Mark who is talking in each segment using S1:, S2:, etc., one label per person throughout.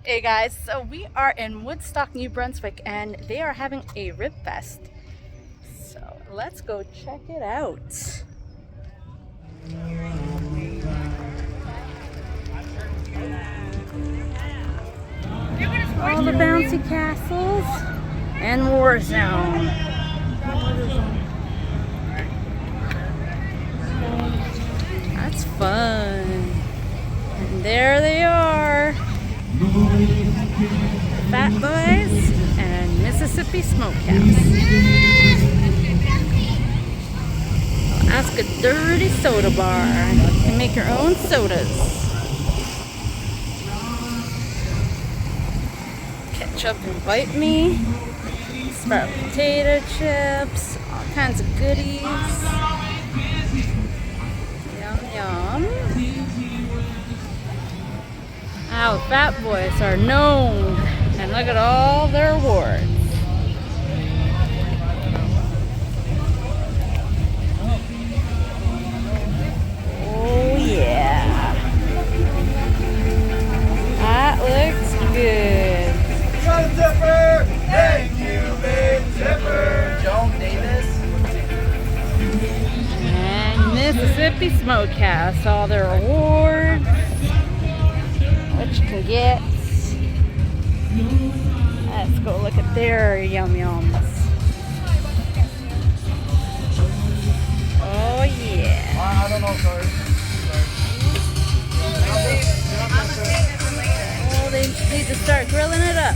S1: Hey guys, so we are in Woodstock, New Brunswick, and they are having a Ribfest. So let's go check it out. All the bouncy castles and Warzone. That's fun. And there they are. Fat Boys and Mississippi Smokehouse. Ask a dirty soda bar. You can make your own sodas. Ketchup and bite me. Sprout potato chips. All kinds of goodies. Yum yum. How Fat Boys are known. And look at all their awards. Oh yeah. That looks good.
S2: John Zipper! Thank you, Big Zipper! Joan Davis.
S1: And Mississippi Smokehouse, all their awards. What you can get. Let's go look at their yum yums. Oh yeah.
S2: I don't know, sorry.
S1: Oh, they need to start grilling it up.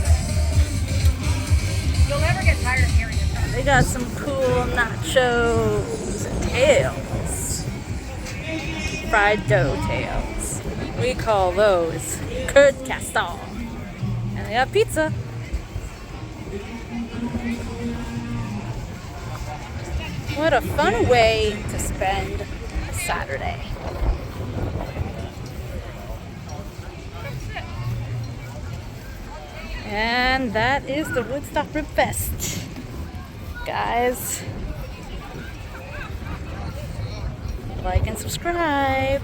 S3: You'll never get tired of hearing it.
S1: They got some cool nachos and tails. Fried dough tails. We call those curd castor. And they got pizza. What a fun way to spend a Saturday. And that is the Woodstock Ribfest. Guys, like and subscribe.